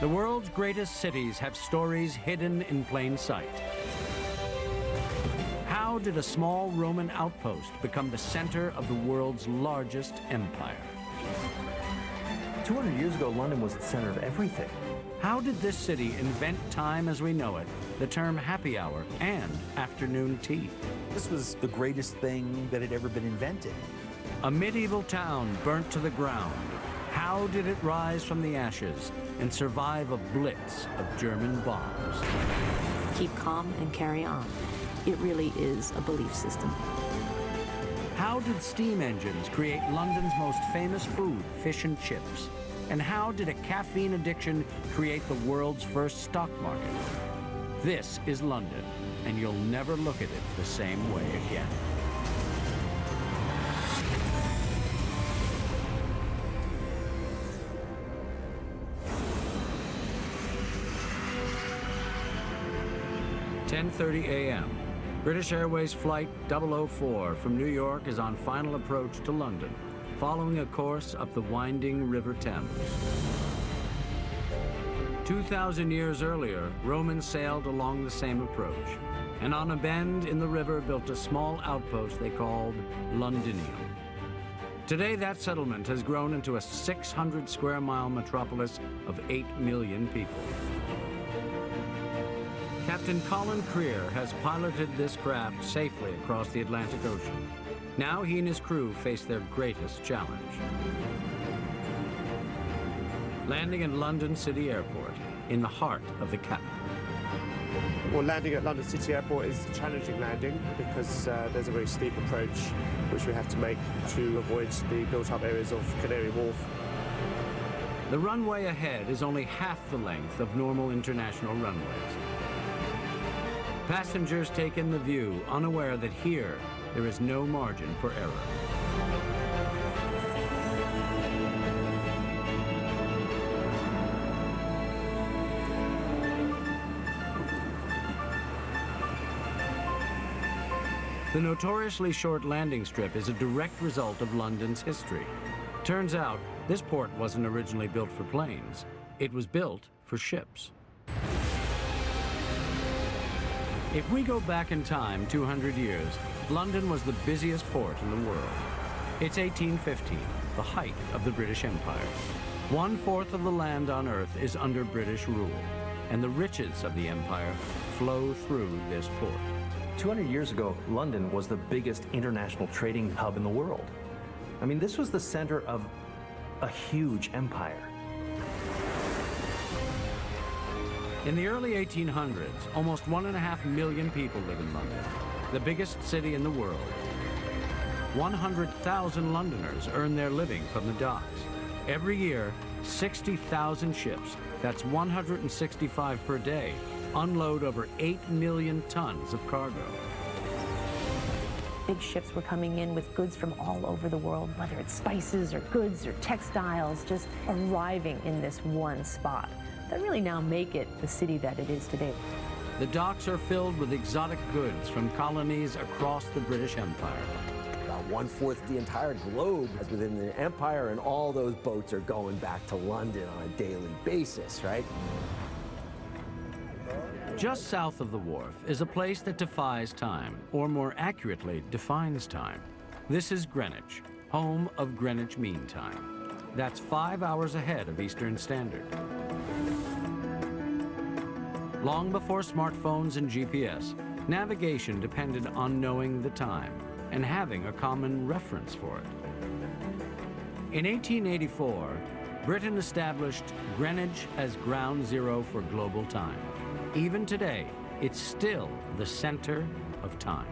The world's greatest cities have stories hidden in plain sight. How did a small Roman outpost become the center of the world's largest empire? 200 years ago, London was the center of everything. How did this city invent time as we know it, the term happy hour, and afternoon tea? This was the greatest thing that had ever been invented. A medieval town burnt to the ground. How did it rise from the ashes and survive a blitz of German bombs? Keep calm and carry on. It really is a belief system. How did steam engines create London's most famous food, fish and chips? And how did a caffeine addiction create the world's first stock market? This is London, and you'll never look at it the same way again. "10:30 a.m. British Airways Flight 004 from New York is on final approach to London, following a course up the winding River Thames. 2,000 years earlier, Romans sailed along the same approach, and on a bend in the river built a small outpost they called Londinium. Today, that settlement has grown into a 600-square-mile metropolis of 8 million people. Captain Colin Creer has piloted this craft safely across the Atlantic Ocean. Now he and his crew face their greatest challenge. Landing at London City Airport, in the heart of the capital. Well, landing at London City Airport is a challenging landing because there's a very steep approach which we have to make to avoid the built-up areas of Canary Wharf. The runway ahead is only half the length of normal international runways. Passengers take in the view, unaware that here there is no margin for error. The notoriously short landing strip is a direct result of London's history. Turns out, this port wasn't originally built for planes. It was built for ships. If we go back in time 200 years, London was the busiest port in the world. It's 1815, the height of the British Empire. 1/4 of the land on Earth is under British rule, and the riches of the empire flow through this port. 200 years ago, London was the biggest international trading hub in the world. I mean, this was the center of a huge empire. In the early 1800s, almost 1.5 million people live in London, the biggest city in the world. 100,000 Londoners earn their living from the docks. Every year, 60,000 ships, that's 165 per day, unload over 8 million tons of cargo. Big ships were coming in with goods from all over the world, whether it's spices or goods or textiles, just arriving in this one spot that really now make it the city that it is today. The docks are filled with exotic goods from colonies across the British Empire. About 1/4 of the entire globe is within the empire, and all those boats are going back to London on a daily basis, right? Just south of the wharf is a place that defies time, or more accurately, defines time. This is Greenwich, home of Greenwich Mean Time. That's 5 hours ahead of Eastern Standard. Long before smartphones and GPS, navigation depended on knowing the time and having a common reference for it. In 1884, Britain established Greenwich as ground zero for global time. Even today, it's still the center of time.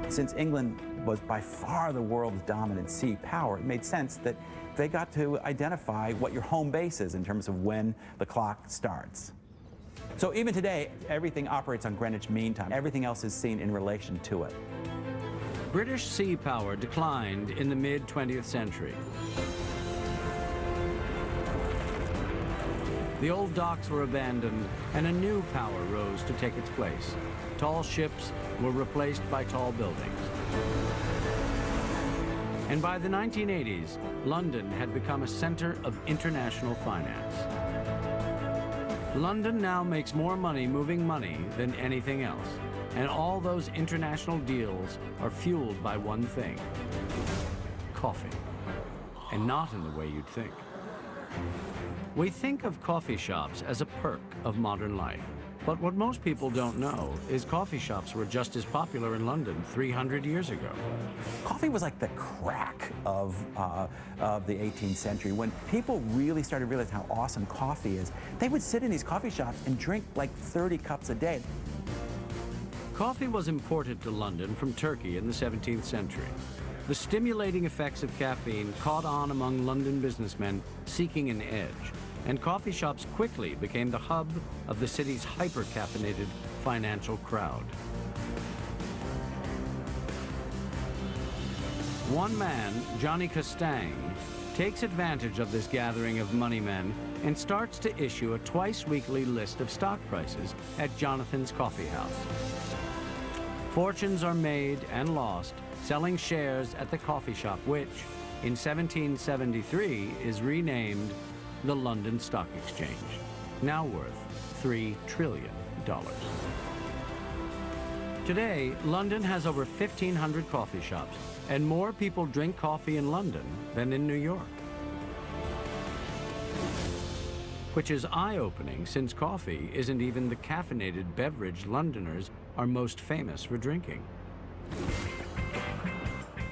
Since England was by far the world's dominant sea power, it made sense that they got to identify what your home base is in terms of when the clock starts. So even today, everything operates on Greenwich Mean Time. Everything else is seen in relation to it. British sea power declined in the mid-20th century. The old docks were abandoned, and a new power rose to take its place. Tall ships were replaced by tall buildings. And by the 1980s, London had become a center of international finance. London now makes more money moving money than anything else, and all those international deals are fueled by one thing: coffee. And not in the way you'd think. We think of coffee shops as a perk of modern life. But what most people don't know is coffee shops were just as popular in London 300 years ago. Coffee was like the crack of the 18th century. When people really started to realize how awesome coffee is, they would sit in these coffee shops and drink like 30 cups a day. Coffee was imported to London from Turkey in the 17th century. The stimulating effects of caffeine caught on among London businessmen seeking an edge, and coffee shops quickly became the hub of the city's hyper-caffeinated financial crowd. One man, Johnny Castang, takes advantage of this gathering of money men and starts to issue a twice-weekly list of stock prices at Jonathan's Coffee House. Fortunes are made and lost selling shares at the coffee shop, which, in 1773, is renamed the London Stock Exchange, now worth $3 trillion. Today, London has over 1,500 coffee shops, and more people drink coffee in London than in New York. Which is eye-opening, since coffee isn't even the caffeinated beverage Londoners are most famous for drinking.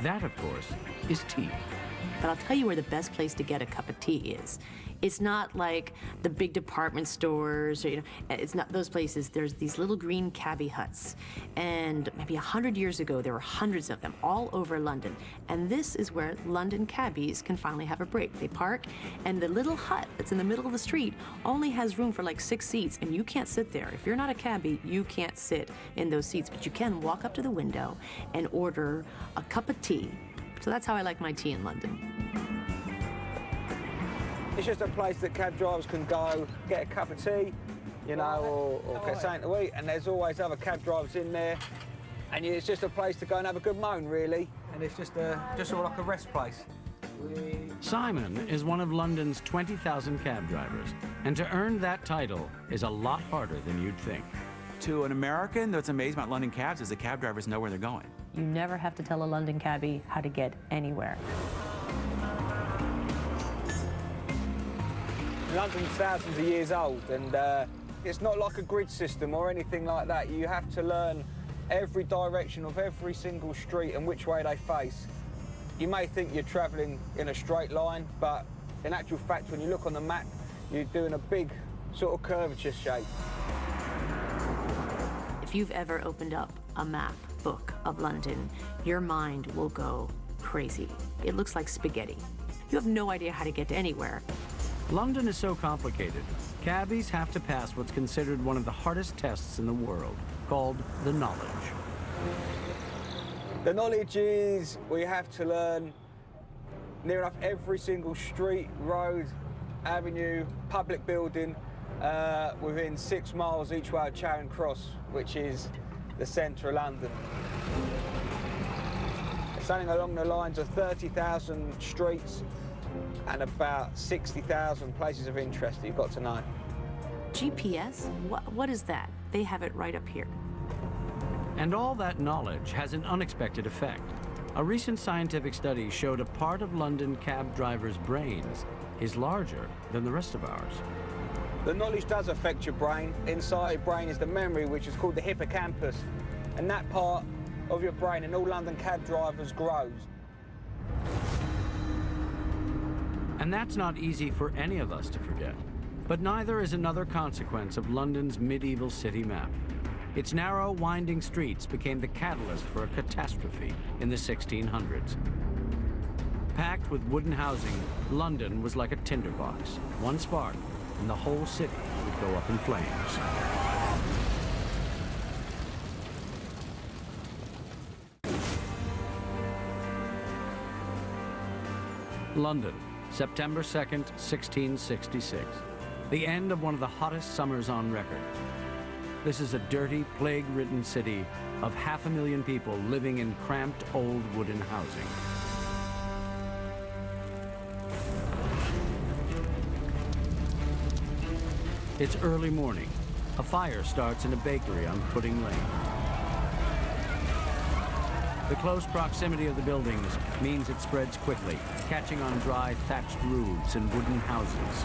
That, of course, is tea. But I'll tell you where the best place to get a cup of tea is. It's not like the big department stores, or, it's not those places. There's these little green cabbie huts. And maybe 100 years ago, there were hundreds of them all over London. And this is where London cabbies can finally have a break. They park, and the little hut that's in the middle of the street only has room for like 6 seats, and you can't sit there. If you're not a cabbie, you can't sit in those seats, but you can walk up to the window and order a cup of tea. So that's how I like my tea in London. It's just a place that cab drivers can go, get a cup of tea, or get something to eat, and there's always other cab drivers in there. And it's just a place to go and have a good moan, really. And it's just sort of like a rest place. Simon is one of London's 20,000 cab drivers, and to earn that title is a lot harder than you'd think. To an American, what's amazing about London cabs is the cab drivers know where they're going. You never have to tell a London cabbie how to get anywhere. London's thousands of years old, and it's not like a grid system or anything like that. You have to learn every direction of every single street and which way they face. You may think you're travelling in a straight line, but in actual fact, when you look on the map, you're doing a big sort of curvature shape. If you've ever opened up a map book of London, your mind will go crazy. It looks like spaghetti. You have no idea how to get to anywhere. London is so complicated, cabbies have to pass what's considered one of the hardest tests in the world, called the knowledge. The knowledge is we have to learn near enough every single street, road, avenue, public building within 6 miles each way of Charing Cross, which is the centre of London. Something along the lines of 30,000 streets and about 60,000 places of interest that you've got to know. GPS? What is that? They have it right up here. And all that knowledge has an unexpected effect. A recent scientific study showed a part of London cab drivers' brains is larger than the rest of ours. The knowledge does affect your brain. Inside your brain is the memory, which is called the hippocampus. And that part of your brain in all London cab drivers grows. And that's not easy for any of us to forget. But neither is another consequence of London's medieval city map. Its narrow, winding streets became the catalyst for a catastrophe in the 1600s. Packed with wooden housing, London was like a tinderbox. One spark, and the whole city would go up in flames. London, September 2nd, 1666. The end of one of the hottest summers on record. This is a dirty, plague-ridden city of 500,000 people living in cramped old wooden housing. It's early morning. A fire starts in a bakery on Pudding Lane. The close proximity of the buildings means it spreads quickly, catching on dry thatched roofs and wooden houses.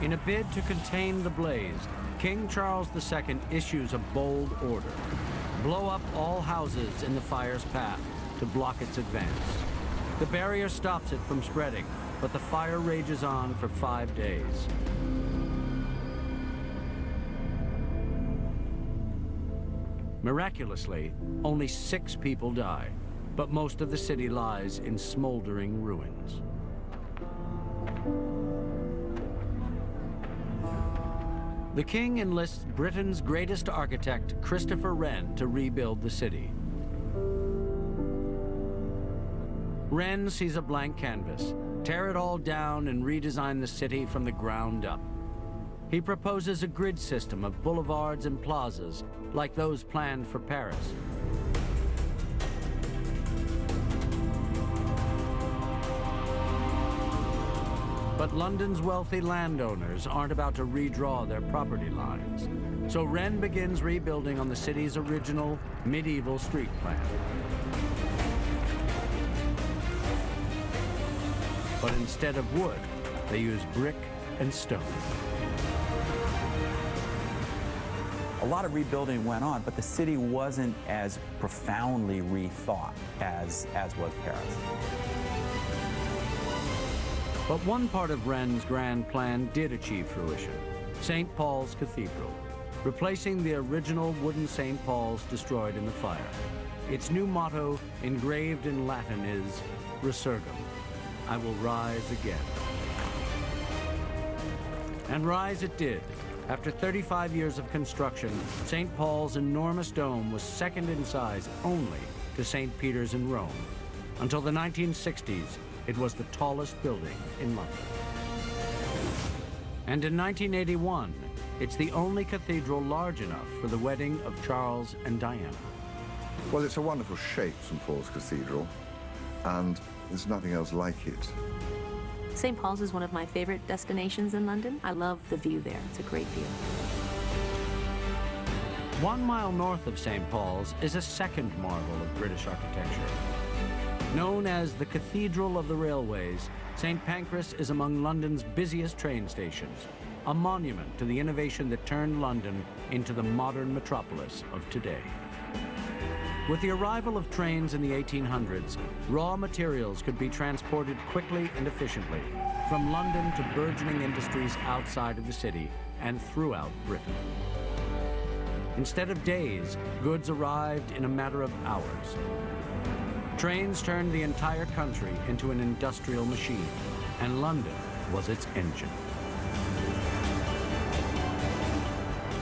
In a bid to contain the blaze, King Charles II issues a bold order: blow up all houses in the fire's path to block its advance. The barrier stops it from spreading, but the fire rages on for 5 days. Miraculously, only 6 people die, but most of the city lies in smoldering ruins. The king enlists Britain's greatest architect, Christopher Wren, to rebuild the city. Wren sees a blank canvas, tear it all down and redesign the city from the ground up. He proposes a grid system of boulevards and plazas like those planned for Paris. But London's wealthy landowners aren't about to redraw their property lines. So Wren begins rebuilding on the city's original medieval street plan. But instead of wood, they use brick and stone. A lot of rebuilding went on, but the city wasn't as profoundly rethought as was Paris. But one part of Wren's grand plan did achieve fruition: St. Paul's Cathedral, replacing the original wooden St. Paul's destroyed in the fire. Its new motto, engraved in Latin, is Resurgam, I will rise again. And rise it did. After 35 years of construction, St. Paul's enormous dome was second in size only to St. Peter's in Rome. Until the 1960s, it was the tallest building in London. And in 1981, it's the only cathedral large enough for the wedding of Charles and Diana. Well, it's a wonderful shape, St. Paul's Cathedral, and there's nothing else like it. St. Paul's is one of my favorite destinations in London. I love the view there. It's a great view. 1 mile north of St. Paul's is a second marvel of British architecture. Known as the Cathedral of the Railways, St. Pancras is among London's busiest train stations, a monument to the innovation that turned London into the modern metropolis of today. With the arrival of trains in the 1800s, raw materials could be transported quickly and efficiently from London to burgeoning industries outside of the city and throughout Britain. Instead of days, goods arrived in a matter of hours. Trains turned the entire country into an industrial machine, and London was its engine.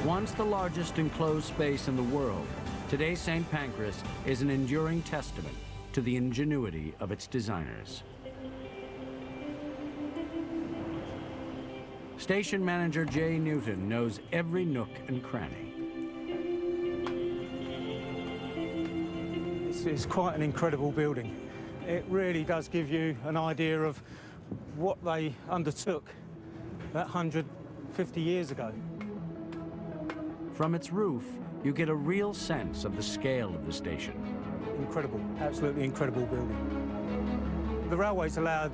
Once the largest enclosed space in the world, today St. Pancras is an enduring testament to the ingenuity of its designers. Station manager Jay Newton knows every nook and cranny. It's quite an incredible building. It really does give you an idea of what they undertook that 150 years ago. From its roof, you get a real sense of the scale of the station. Incredible, absolutely incredible building. The railways allowed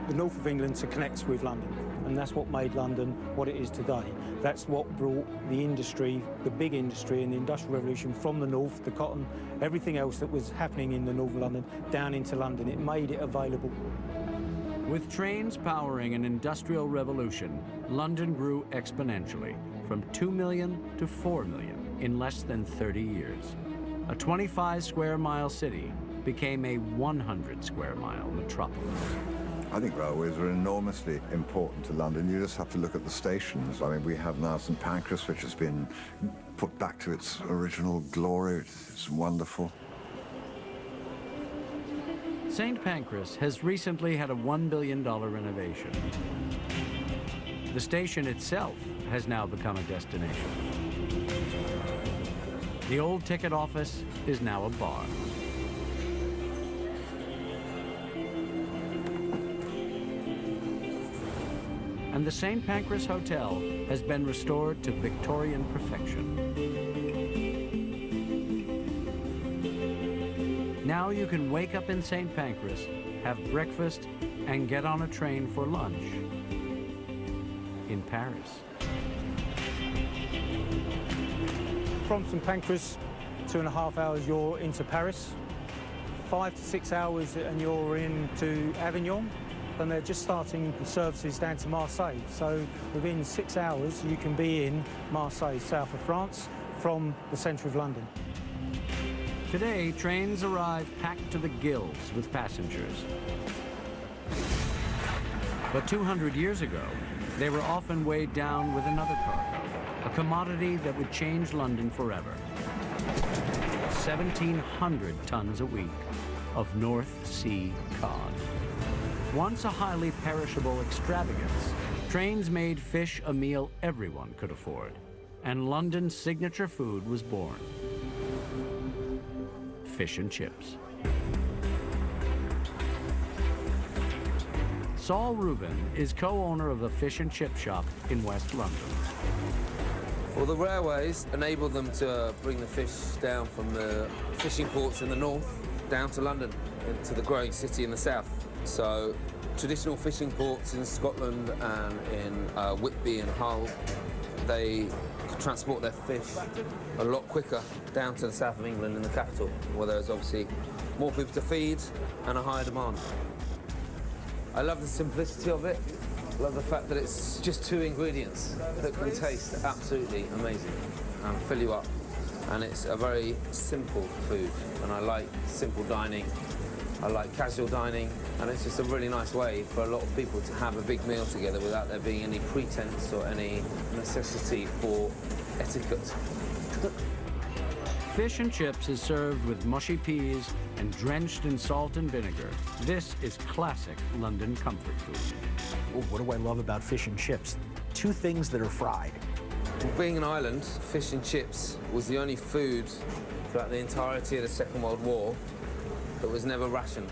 the north of England to connect with London, and that's what made London what it is today. That's what brought the industry, the big industry and the Industrial Revolution from the north, the cotton, everything else that was happening in the north of London, down into London. It made it available. With trains powering an industrial revolution, London grew exponentially, from 2 million to 4 million in less than 30 years. A 25 square mile city became a 100 square mile metropolis. I think railways are enormously important to London. You just have to look at the stations. I mean, we have now St. Pancras, which has been put back to its original glory. It's wonderful. St. Pancras has recently had a $1 billion renovation. The station itself has now become a destination. The old ticket office is now a bar. And the St. Pancras Hotel has been restored to Victorian perfection. Now you can wake up in St. Pancras, have breakfast, and get on a train for lunch in Paris. From St Pancras, 2.5 hours, you're into Paris. 5 to 6 hours and you're into Avignon. And they're just starting services down to Marseille. So within 6 hours, you can be in Marseille, south of France, from the centre of London. Today, trains arrive packed to the gills with passengers. But 200 years ago, they were often weighed down with another cargo, a commodity that would change London forever. 1,700 tons a week of North Sea cod. Once a highly perishable extravagance, trains made fish a meal everyone could afford, and London's signature food was born: fish and chips. Saul Rubin is co-owner of a fish and chip shop in West London. Well, the railways enable them to bring the fish down from the fishing ports in the north down to London, into the growing city in the south. So traditional fishing ports in Scotland and in Whitby and Hull, they could transport their fish a lot quicker down to the south of England in the capital, where there's obviously more people to feed and a higher demand. I love the simplicity of it. I love the fact that it's just 2 ingredients that can taste absolutely amazing and fill you up. And it's a very simple food, and I like simple dining. I like casual dining, and it's just a really nice way for a lot of people to have a big meal together without there being any pretense or any necessity for etiquette. Fish and chips is served with mushy peas and drenched in salt and vinegar. This is classic London comfort food. Oh, what do I love about fish and chips? 2 things that are fried. Being an island, fish and chips was the only food throughout the entirety of the Second World War that was never rationed.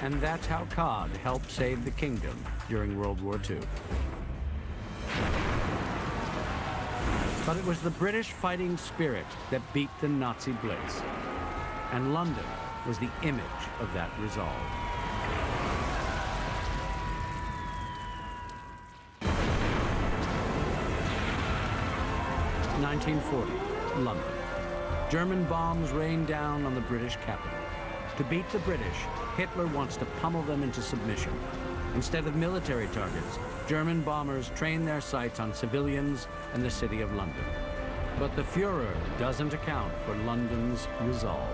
And that's how cod helped save the kingdom during World War II. But it was the British fighting spirit that beat the Nazi Blitz. And London was the image of that resolve. (1940) London. German bombs rain down on the British capital. To beat the British, Hitler wants to pummel them into submission. Instead of military targets, German bombers train their sights on civilians and the city of London. But the Fuhrer doesn't account for London's resolve.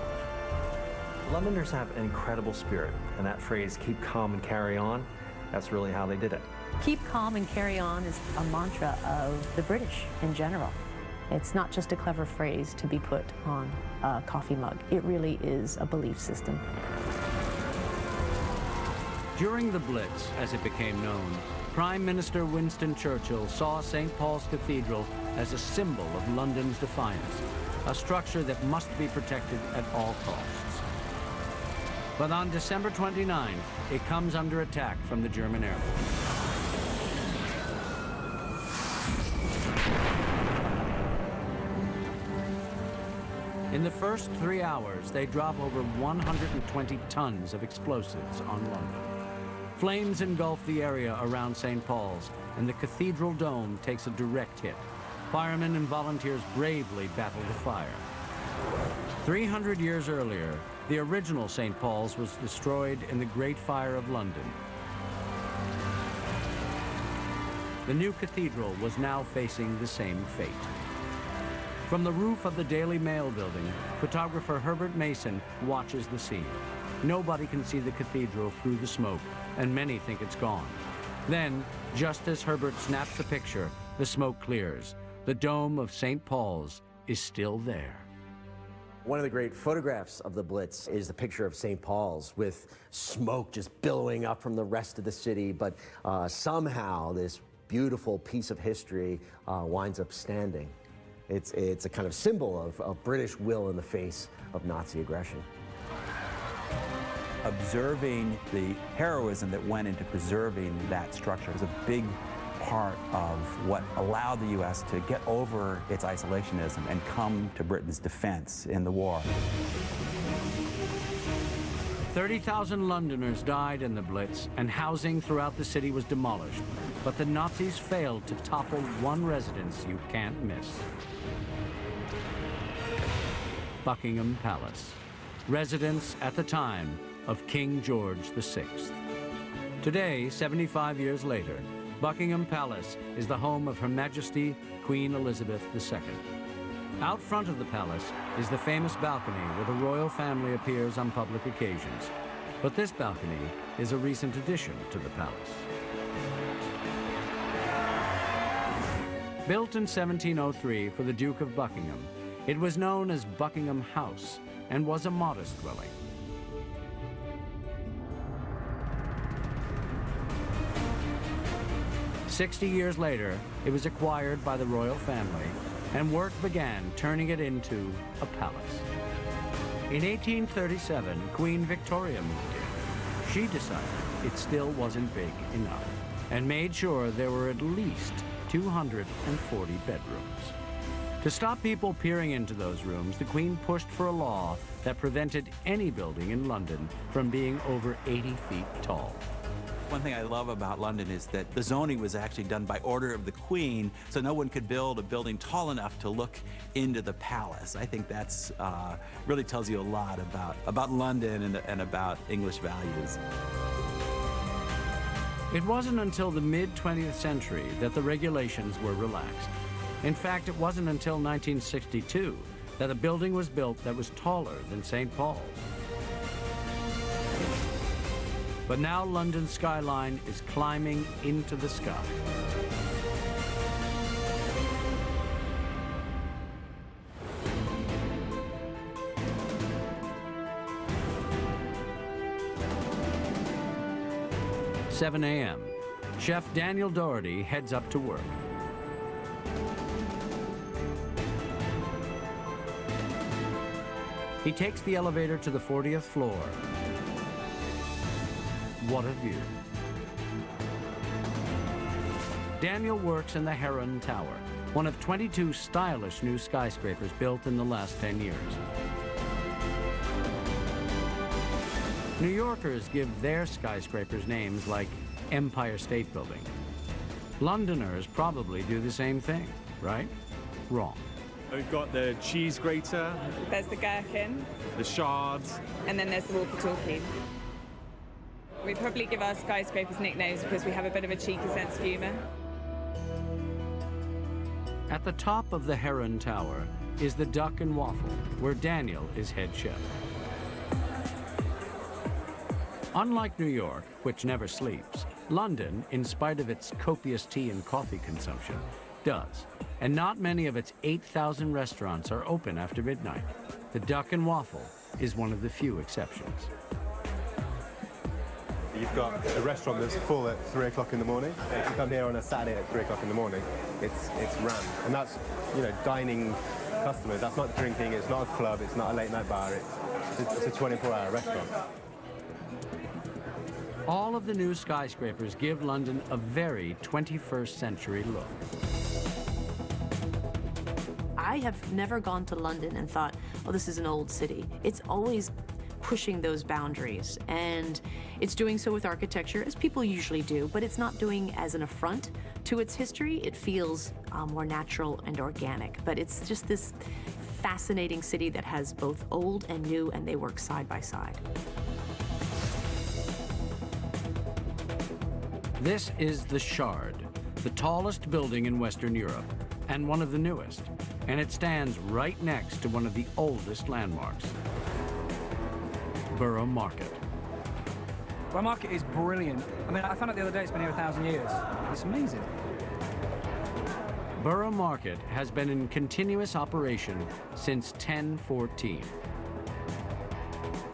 Londoners have an incredible spirit, and that phrase, keep calm and carry on, that's really how they did it. Keep calm and carry on is a mantra of the British in general. It's not just a clever phrase to be put on a coffee mug. It really is a belief system. During the Blitz, as it became known, Prime Minister Winston Churchill saw St. Paul's Cathedral as a symbol of London's defiance, a structure that must be protected at all costs. But on December 29th, it comes under attack from the German Air Force. In the first 3 hours, they drop over 120 tons of explosives on London. Flames engulf the area around St. Paul's, and the cathedral dome takes a direct hit. Firemen and volunteers bravely battle the fire. 300 years earlier, the original St. Paul's was destroyed in the Great Fire of London. The new cathedral was now facing the same fate. From the roof of the Daily Mail building, photographer Herbert Mason watches the scene. Nobody can see the cathedral through the smoke, and many think it's gone. Then, just as Herbert snaps the picture, the smoke clears. The dome of St. Paul's is still there. One of the great photographs of the Blitz is the picture of St. Paul's with smoke just billowing up from the rest of the city, but somehow this beautiful piece of history winds up standing. It's a kind of symbol of British will in the face of Nazi aggression. Observing the heroism that went into preserving that structure was a big part of what allowed the U.S. to get over its isolationism and come to Britain's defense in the war. 30,000 Londoners died in the Blitz, and housing throughout the city was demolished. But the Nazis failed to topple one residence you can't miss. Buckingham Palace, residence at the time of King George VI. Today, 75 years later, Buckingham Palace is the home of Her Majesty Queen Elizabeth II. Out front of the palace is the famous balcony where the royal family appears on public occasions. But this balcony is a recent addition to the palace. Built in 1703 for the Duke of Buckingham, it was known as Buckingham House and was a modest dwelling. 60 years later, it was acquired by the royal family, and work began turning it into a palace. In 1837, Queen Victoria moved in. She decided it still wasn't big enough and made sure there were at least 240 bedrooms. To stop people peering into those rooms, the Queen pushed for a law that prevented any building in London from being over 80 feet tall. One thing I love about London is that the zoning was actually done by order of the Queen, so no one could build a building tall enough to look into the palace. I think that's really tells you a lot about London and about English values. It wasn't until the mid-20th century that the regulations were relaxed. In fact, it wasn't until 1962 that a building was built that was taller than St. Paul's. But now London's skyline is climbing into the sky. At 7 a.m., Chef Daniel Doherty heads up to work. He takes the elevator to the 40th floor. What a view. Daniel works in the Heron Tower, one of 22 stylish new skyscrapers built in the last 10 years. New Yorkers give their skyscrapers names like Empire State Building. Londoners probably do the same thing, right? Wrong. We've got the cheese grater. There's the gherkin. The shards. And then there's the walkie-talkie. We probably give our skyscrapers nicknames because we have a bit of a cheeky sense of humour. At the top of the Heron Tower is the Duck and Waffle, where Daniel is head chef. Unlike New York, which never sleeps, London, in spite of its copious tea and coffee consumption, does. And not many of its 8,000 restaurants are open after midnight. The Duck and Waffle is one of the few exceptions. You've got a restaurant that's full at 3 o'clock in the morning. If you come here on a Saturday at 3 o'clock in the morning, it's rammed. And that's, dining customers. That's not drinking, it's not a club, it's not a late night bar, it's a 24-hour restaurant. All of the new skyscrapers give London a very 21st century look. I have never gone to London and thought, oh, this is an old city. It's always pushing those boundaries, and it's doing so with architecture, as people usually do, but it's not doing as an affront to its history. It feels more natural and organic, but it's just this fascinating city that has both old and new, and they work side by side. This is the Shard, the tallest building in Western Europe, and one of the newest, and it stands right next to one of the oldest landmarks, Borough Market. Borough Market is brilliant. I mean, I found out the other day it's been here 1,000 years. It's amazing. Borough Market has been in continuous operation since 1014.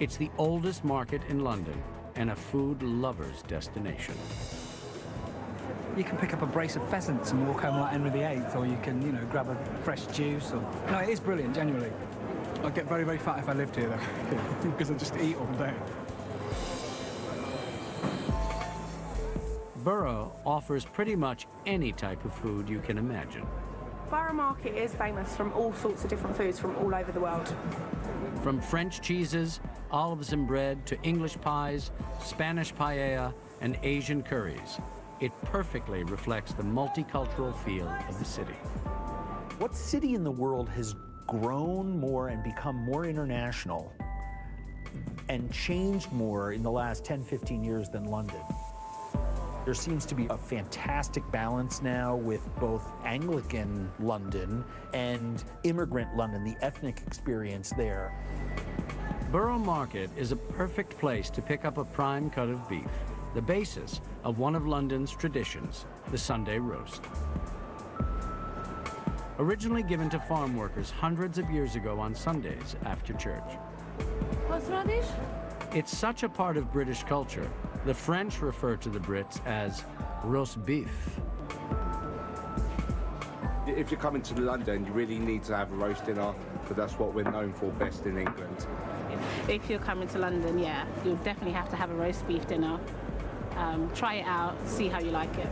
It's the oldest market in London and a food lover's destination. You can pick up a brace of pheasants and walk home like Henry VIII, or you can, you know, grab a fresh juice. Or... No, it is brilliant, genuinely. I'd get very, very fat if I lived here, though, because I just eat all day. Borough offers pretty much any type of food you can imagine. Borough Market is famous from all sorts of different foods from all over the world. From French cheeses, olives and bread, to English pies, Spanish paella, and Asian curries, it perfectly reflects the multicultural feel of the city. What city in the world has grown more and become more international and changed more in the last 10, 15 years than London? There seems to be a fantastic balance now with both Anglican London and immigrant London, the ethnic experience there. Borough Market is a perfect place to pick up a prime cut of beef, the basis of one of London's traditions, the Sunday roast. Originally given to farm workers hundreds of years ago on Sundays after church. Horseradish? It's such a part of British culture, the French refer to the Brits as roast beef. If you're coming to London, you really need to have a roast dinner, because that's what we're known for best in England. If you're coming to London, yeah, you'll definitely have to have a roast beef dinner. Try it out, see how you like it.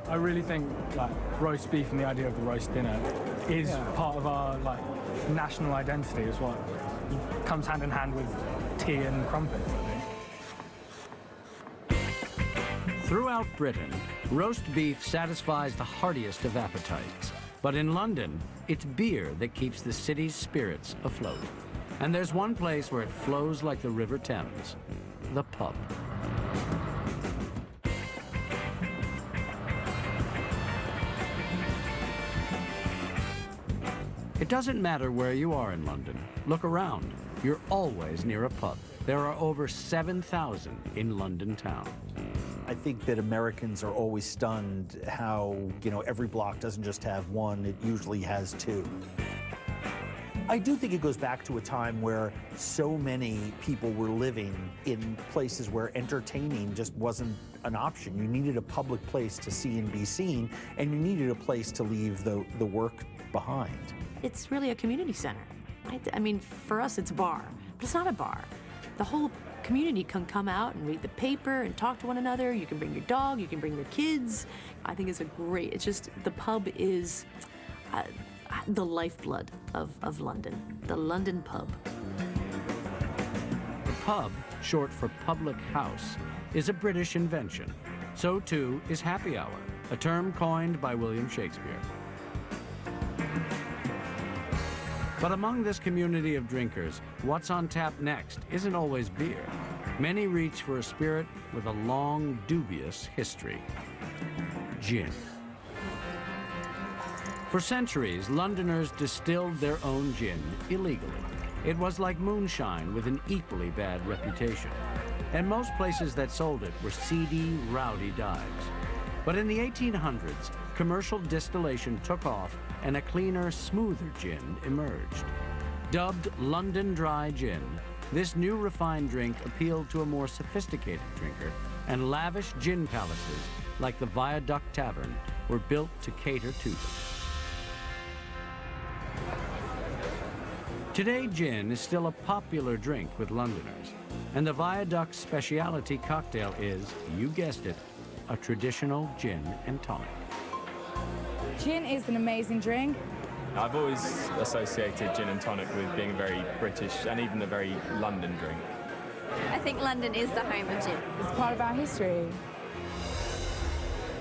I really think like roast beef and the idea of the roast dinner is part of our like national identity as well. It comes hand in hand with tea and crumpets, I think. Throughout Britain, roast beef satisfies the heartiest of appetites. But in London, it's beer that keeps the city's spirits afloat. And there's one place where it flows like the River Thames, the pub. It doesn't matter where you are in London. Look around. You're always near a pub. There are over 7,000 in London town. I think that Americans are always stunned how, you know, every block doesn't just have one, it usually has two. I do think it goes back to a time where so many people were living in places where entertaining just wasn't an option. You needed a public place to see and be seen, and you needed a place to leave the work behind. It's really a community center. I mean, for us, it's a bar, but it's not a bar. The whole community can come out and read the paper and talk to one another. You can bring your dog, you can bring your kids. I think it's just, the pub is the lifeblood of London, the London pub. The pub, short for public house, is a British invention. So too is happy hour, a term coined by William Shakespeare. But among this community of drinkers, what's on tap next isn't always beer. Many reach for a spirit with a long, dubious history: gin. For centuries, Londoners distilled their own gin illegally. It was like moonshine with an equally bad reputation. And most places that sold it were seedy, rowdy dives. But in the 1800s, commercial distillation took off and a cleaner, smoother gin emerged. Dubbed London Dry Gin, this new refined drink appealed to a more sophisticated drinker, and lavish gin palaces, like the Viaduct Tavern, were built to cater to them. Today, gin is still a popular drink with Londoners, and the Viaduct's specialty cocktail is, you guessed it, a traditional gin and tonic. Gin is an amazing drink. I've always associated gin and tonic with being very British and even a very London drink. I think London is the home of gin. It's part of our history.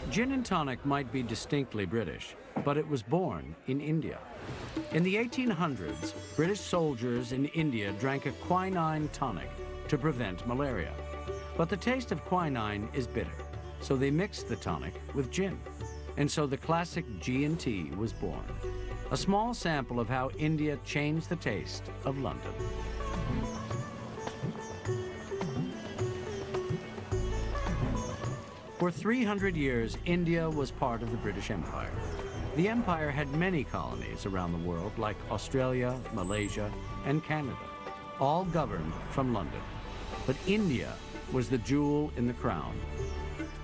Gin and tonic might be distinctly British, but it was born in India. In the 1800s, British soldiers in India drank a quinine tonic to prevent malaria. But the taste of quinine is bitter, so they mixed the tonic with gin. And so the classic G&T was born. A small sample of how India changed the taste of London. For 300 years, India was part of the British Empire. The empire had many colonies around the world, like Australia, Malaysia, and Canada, all governed from London. But India was the jewel in the crown.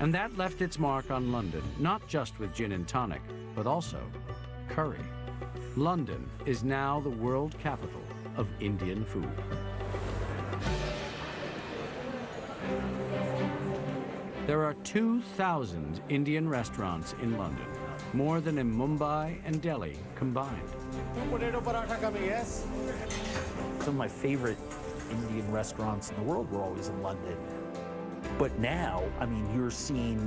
And that left its mark on London, not just with gin and tonic, but also curry. London is now the world capital of Indian food. There are 2,000 Indian restaurants in London, more than in Mumbai and Delhi combined. Potato paratha coming, yes? Some of my favorite Indian restaurants in the world were always in London. But now, I mean, you're seeing,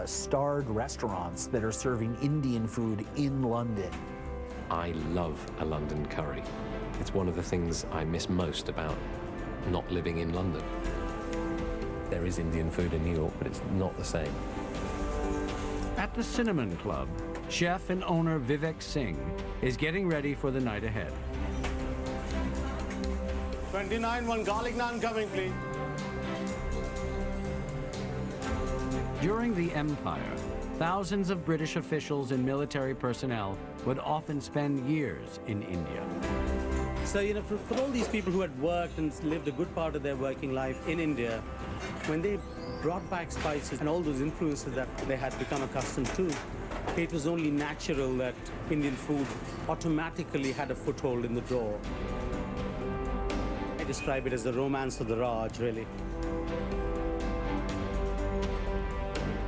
starred restaurants that are serving Indian food in London. I love a London curry. It's one of the things I miss most about not living in London. There is Indian food in New York, but it's not the same. At the Cinnamon Club, chef and owner Vivek Singh is getting ready for the night ahead. 29, one garlic naan coming, please. During the Empire, thousands of British officials and military personnel would often spend years in India. So, for all these people who had worked and lived a good part of their working life in India, when they brought back spices and all those influences that they had become accustomed to, it was only natural that Indian food automatically had a foothold in the drawer. I describe it as the romance of the Raj, really.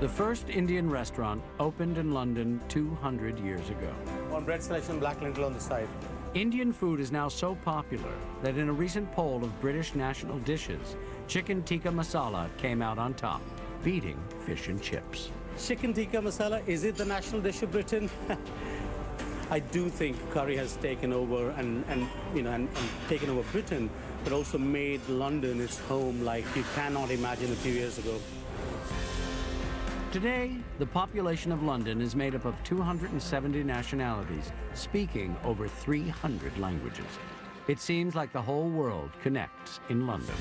The first Indian restaurant opened in London 200 years ago. One bread selection, black lentil on the side. Indian food is now so popular that in a recent poll of British national dishes, chicken tikka masala came out on top, beating fish and chips. Chicken tikka masala, is it the national dish of Britain? I do think curry has taken over and taken over Britain, but also made London its home like you cannot imagine a few years ago. Today, the population of London is made up of 270 nationalities, speaking over 300 languages. It seems like the whole world connects in London.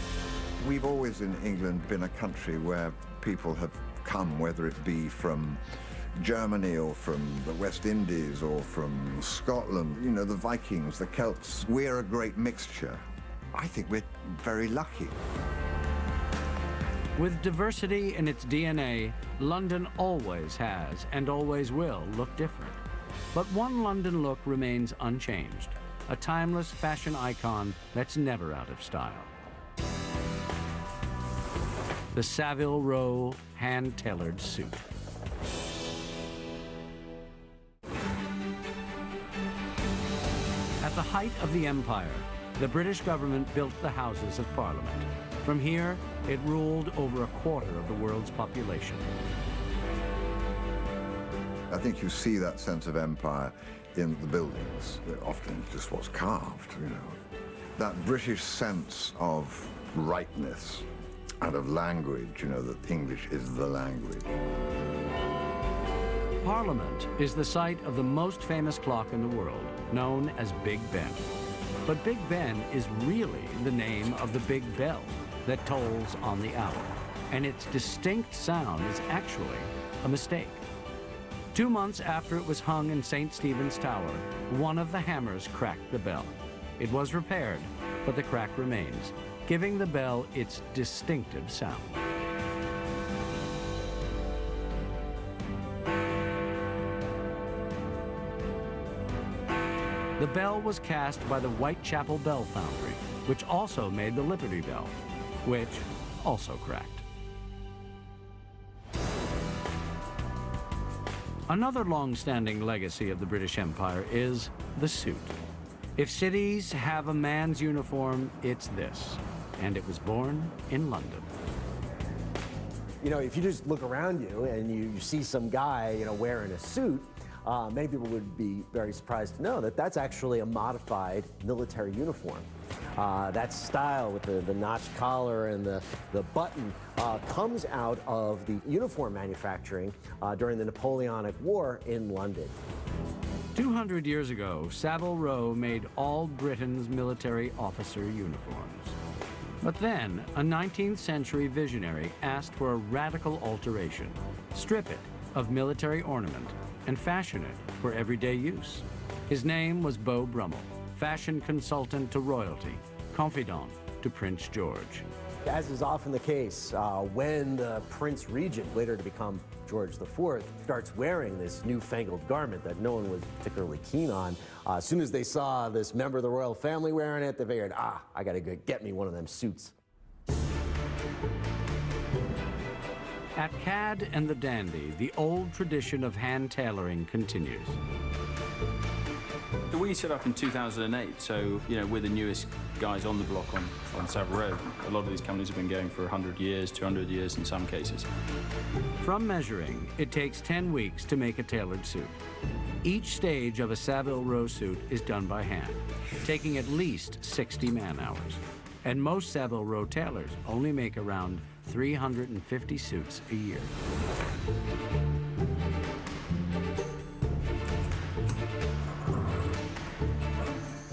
We've always in England been a country where people have come, whether it be from Germany or from the West Indies or from Scotland, the Vikings, the Celts. We're a great mixture. I think we're very lucky. With diversity in its DNA, London always has and always will look different. But one London look remains unchanged, a timeless fashion icon that's never out of style. The Savile Row hand-tailored suit. At the height of the empire, the British government built the Houses of Parliament. From here, it ruled over a quarter of the world's population. I think you see that sense of empire in the buildings. Often just what's carved, That British sense of rightness and of language, that English is the language. Parliament is the site of the most famous clock in the world, known as Big Ben. But Big Ben is really the name of the big bell that tolls on the hour, and its distinct sound is actually a mistake. 2 months after it was hung in St. Stephen's Tower, one of the hammers cracked the bell. It was repaired, but the crack remains, giving the bell its distinctive sound. The bell was cast by the Whitechapel Bell Foundry, which also made the Liberty Bell, which also cracked. Another long-standing legacy of the British Empire is the suit. If cities have a man's uniform, it's this, and it was born in London. If you just look around you and you see some guy, wearing a suit, many people would be very surprised to know that that's actually a modified military uniform. That style with the notched collar and the button comes out of the uniform manufacturing during the Napoleonic War in London. 200 years ago, Savile Row made all Britain's military officer uniforms. But then, a 19th century visionary asked for a radical alteration. Strip it of military ornament and fashion it for everyday use. His name was Beau Brummel, fashion consultant to royalty, confidant to Prince George. As is often the case, when the Prince Regent, later to become George IV, starts wearing this newfangled garment that no one was particularly keen on, as soon as they saw this member of the royal family wearing it, they figured, I gotta go get me one of them suits. At Cad and the Dandy, the old tradition of hand tailoring continues. We set up in 2008, so we're the newest guys on the block on Savile Row. A lot of these companies have been going for 100 years, 200 years in some cases. From measuring, it takes 10 weeks to make a tailored suit. Each stage of a Savile Row suit is done by hand, taking at least 60 man-hours. And most Savile Row tailors only make around 350 suits a year.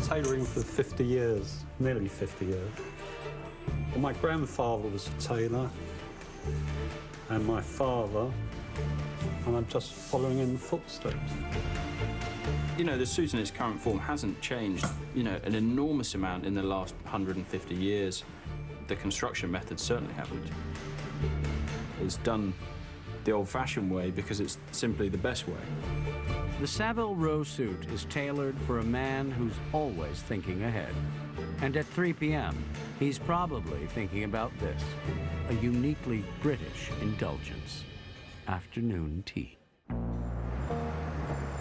Tailoring for 50 years, nearly 50 years. Well, my grandfather was a tailor, and my father, and I'm just following in the footsteps. The suit in its current form hasn't changed, an enormous amount in the last 150 years. The construction methods certainly haven't. It's done the old-fashioned way because it's simply the best way. The Savile Row suit is tailored for a man who's always thinking ahead. And at 3 p.m., he's probably thinking about this, a uniquely British indulgence, afternoon tea.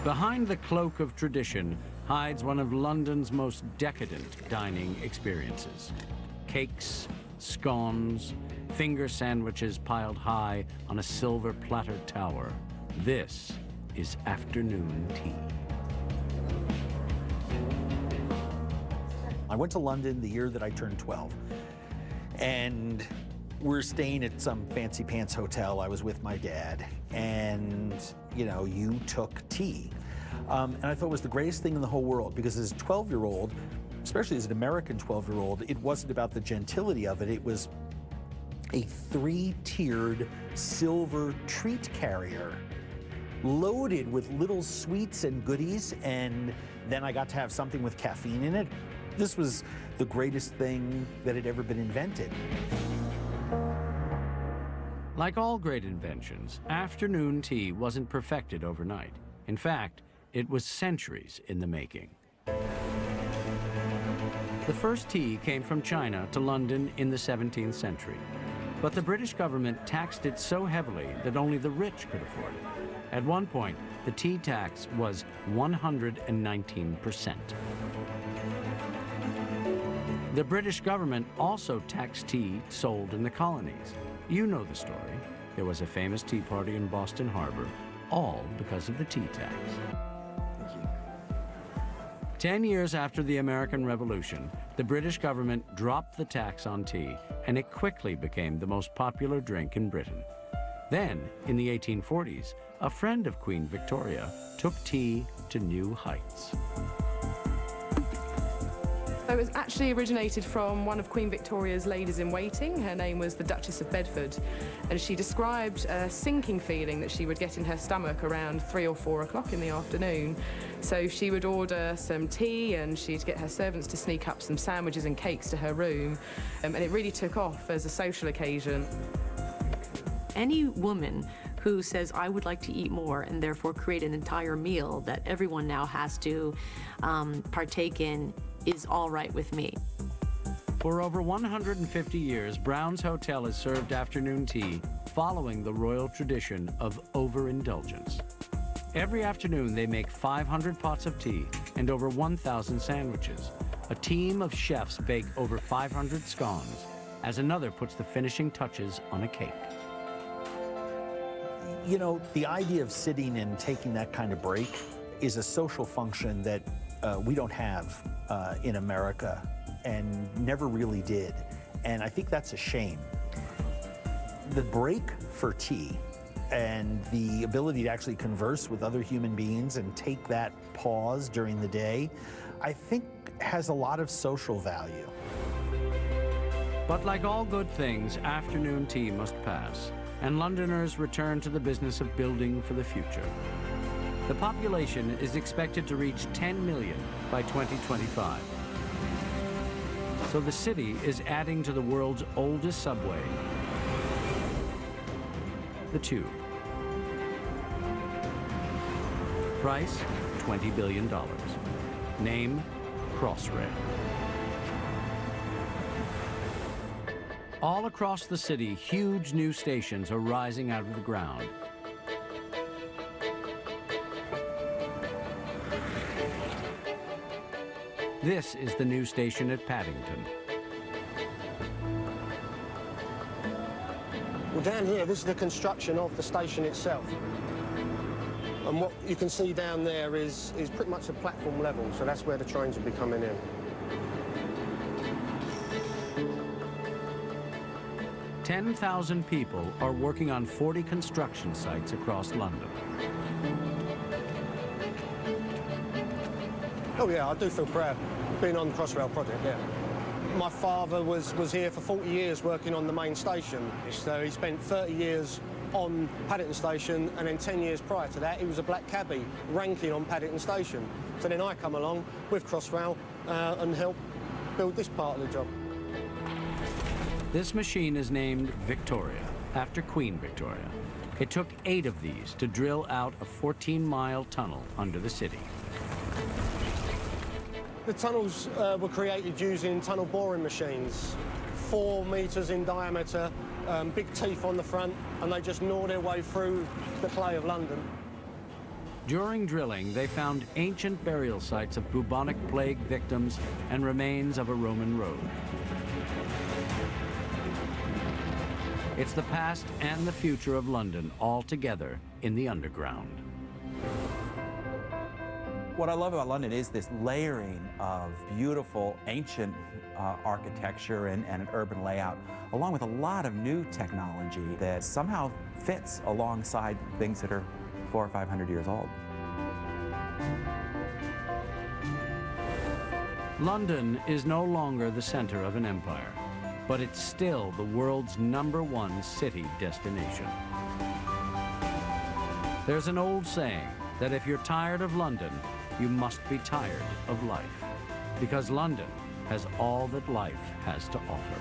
Behind the cloak of tradition hides one of London's most decadent dining experiences. Cakes, scones, finger sandwiches piled high on a silver plattered tower. This is afternoon tea. I went to London the year that I turned 12, and we're staying at some fancy pants hotel. I was with my dad, and you took tea. And I thought it was the greatest thing in the whole world, because as a 12-year-old, especially as an American 12-year-old, it wasn't about the gentility of it. It was a 3-tiered silver treat carrier loaded with little sweets and goodies, and then I got to have something with caffeine in it. This was the greatest thing that had ever been invented. Like all great inventions, afternoon tea wasn't perfected overnight. In fact, it was centuries in the making. The first tea came from China to London in the 17th century. But the British government taxed it so heavily that only the rich could afford it. At one point, the tea tax was 119%. The British government also taxed tea sold in the colonies. You know the story. There was a famous tea party in Boston Harbor, all because of the tea tax. 10 years after the American Revolution, the British government dropped the tax on tea, and it quickly became the most popular drink in Britain. Then, in the 1840s, a friend of Queen Victoria took tea to new heights. It was actually originated from one of Queen Victoria's ladies-in-waiting. Her name was the Duchess of Bedford, and she described a sinking feeling that she would get in her stomach around 3 or 4 o'clock in the afternoon. So she would order some tea, and she'd get her servants to sneak up some sandwiches and cakes to her room, and it really took off as a social occasion. Any woman who says, I would like to eat more, and therefore create an entire meal that everyone now has to partake in, is all right with me. For over 150 years, Brown's Hotel has served afternoon tea, following the royal tradition of overindulgence. Every afternoon, they make 500 pots of tea and over 1,000 sandwiches. A team of chefs bake over 500 scones, as another puts the finishing touches on a cake. The idea of sitting and taking that kind of break is a social function that we don't have in America, and never really did. And I think that's a shame. The break for tea and the ability to actually converse with other human beings and take that pause during the day, I think has a lot of social value. But like all good things, afternoon tea must pass, and Londoners return to the business of building for the future. The population is expected to reach 10 million by 2025. So So the city is adding to the world's oldest subway, the Tube. Price, $20 billion. Name, Crossrail. All across the city, huge new stations are rising out of the ground. This is the new station at Paddington. Well, down here, this is the construction of the station itself. And what you can see down there is pretty much the platform level, so that's where the trains will be coming in. "10,000 people are working on 40 construction sites across London. Oh yeah, I do feel proud being on the Crossrail project, yeah. My father was here for 40 years working on the main station, so he spent 30 years on Paddington Station, and then 10 years prior to that, he was a black cabbie ranking on Paddington Station. So then I come along with Crossrail and help build this part of the job. This machine is named Victoria, after Queen Victoria. It took 8 of these to drill out a 14-mile tunnel under the city. The tunnels were created using tunnel boring machines, 4 meters in diameter, big teeth on the front, and they just gnaw their way through the clay of London. During drilling, they found ancient burial sites of bubonic plague victims and remains of a Roman road. It's the past and the future of London all together in the underground. What I love about London is this layering of beautiful ancient architecture and an urban layout, along with a lot of new technology that somehow fits alongside things that are 400 or 500 years old. London is no longer the center of an empire, but it's still the world's #1 city destination. There's an old saying that if you're tired of London, you must be tired of life, because London has all that life has to offer.